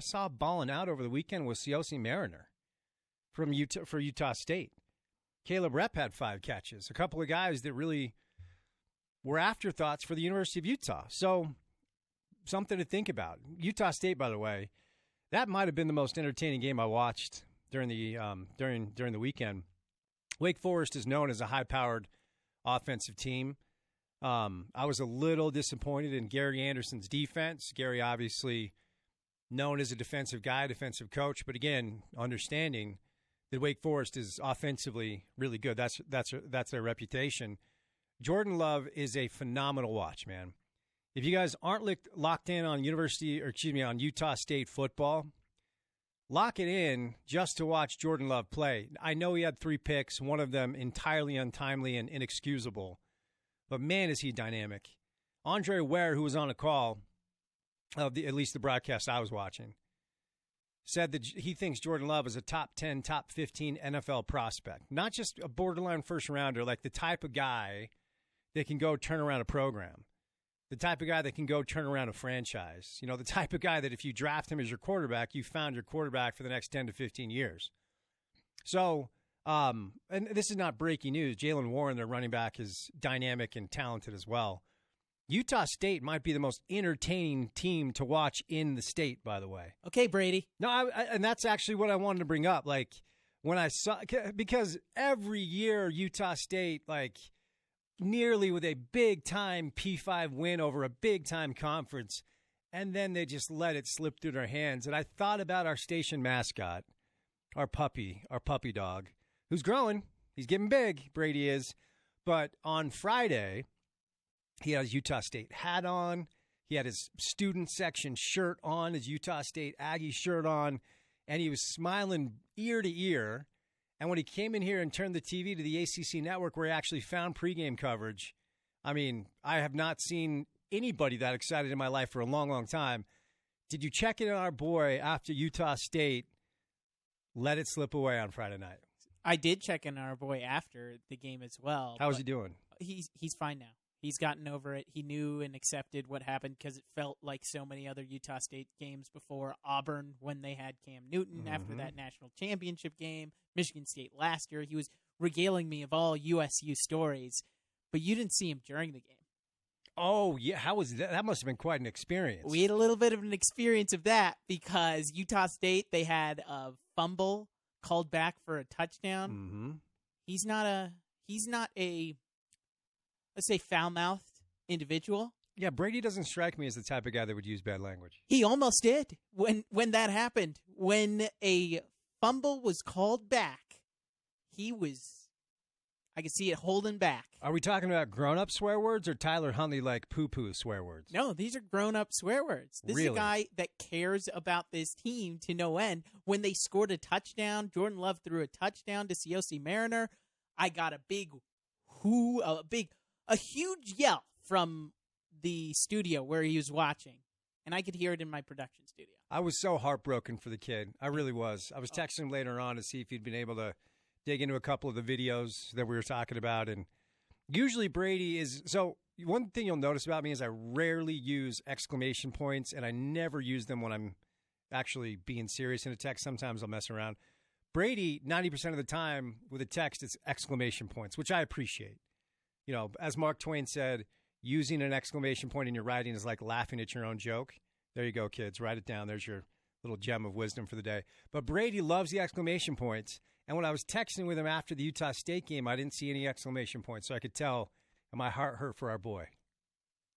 saw balling out over the weekend was Siosi Mariner from Utah State. Caleb Rep had 5 catches. A couple of guys that really were afterthoughts for the University of Utah. So something to think about. Utah State, by the way, that might have been the most entertaining game I watched during the weekend. Wake Forest is known as a high-powered offensive team. I was a little disappointed in Gary Anderson's defense. Gary, obviously known as a defensive guy, defensive coach, but again, understanding that Wake Forest is offensively really good. That's their reputation. Jordan Love is a phenomenal watch, man. If you guys aren't locked in on on Utah State football, lock it in just to watch Jordan Love play. I know he had 3 picks, one of them entirely untimely and inexcusable. But, man, is he dynamic. Andre Ware, who was on a call, at least the broadcast I was watching, said that he thinks Jordan Love is a top 10, top 15 NFL prospect. Not just a borderline first-rounder, like the type of guy that can go turn around a program. The type of guy that can go turn around a franchise. You know, the type of guy that if you draft him as your quarterback, you found your quarterback for the next 10 to 15 years. So, and this is not breaking news. Jalen Warren, their running back, is dynamic and talented as well. Utah State might be the most entertaining team to watch in the state, by the way. Okay, Brady. No, and that's actually what I wanted to bring up. Like, when I saw, because every year Utah State, like, nearly with a big-time P5 win over a big-time conference, and then they just let it slip through their hands. And I thought about our station mascot, our puppy dog, who's growing. He's getting big, Brady is. But on Friday, he had his Utah State hat on. He had his student section shirt on, his Utah State Aggie shirt on, and he was smiling ear to ear. And when he came in here and turned the TV to the ACC network where he actually found pregame coverage, I mean, I have not seen anybody that excited in my life for a long, long time. Did you check in on our boy after Utah State let it slip away on Friday night? I did check in on our boy after the game as well. How was he doing? He's fine now. He's gotten over it. He knew and accepted what happened because it felt like so many other Utah State games before. Auburn when they had Cam Newton after that national championship game. Michigan State last year. He was regaling me of all USU stories, but you didn't see him during the game. Oh, yeah. How was that? That must have been quite an experience. We had a little bit of an experience of that because Utah State, they had a fumble called back for a touchdown. Mm-hmm. He's not a let's say foul-mouthed individual. Yeah, Brady doesn't strike me as the type of guy that would use bad language. He almost did when that happened. When a fumble was called back, I could see it holding back. Are we talking about grown-up swear words or Tyler Huntley like poo-poo swear words? No, these are grown-up swear words. This is a guy that cares about this team to no end. When they scored a touchdown, Jordan Love threw a touchdown to Siosi Mariner. I got a big a huge yell from the studio where he was watching, and I could hear it in my production studio. I was so heartbroken for the kid. I really was. I was texting him later on to see if he'd been able to dig into a couple of the videos that we were talking about. And usually Brady is – so one thing you'll notice about me is I rarely use exclamation points, and I never use them when I'm actually being serious in a text. Sometimes I'll mess around. Brady, 90% of the time with a text, it's exclamation points, which I appreciate. You know, as Mark Twain said, using an exclamation point in your writing is like laughing at your own joke. There you go, kids. Write it down. There's your little gem of wisdom for the day. But Brady loves the exclamation points. And when I was texting with him after the Utah State game, I didn't see any exclamation points. So I could tell my heart hurt for our boy.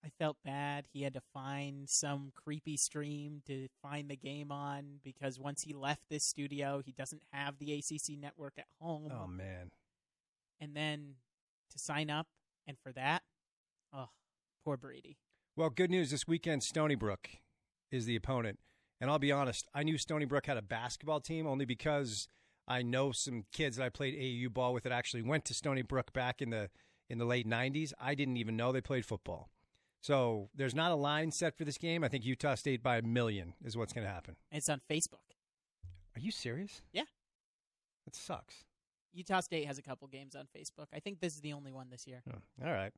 I felt bad. He had to find some creepy stream to find the game on because once he left this studio, he doesn't have the ACC network at home. Oh, man. And then to sign up, and for that, oh, poor Brady. Well, good news. This weekend, Stony Brook is the opponent. And I'll be honest, I knew Stony Brook had a basketball team only because I know some kids that I played AAU ball with that actually went to Stony Brook back in the late 90s. I didn't even know they played football. So there's not a line set for this game. I think Utah State by 1 million is what's going to happen. It's on Facebook. Are you serious? Yeah. That sucks. Utah State has a couple games on Facebook. I think this is the only one this year. Oh, all right.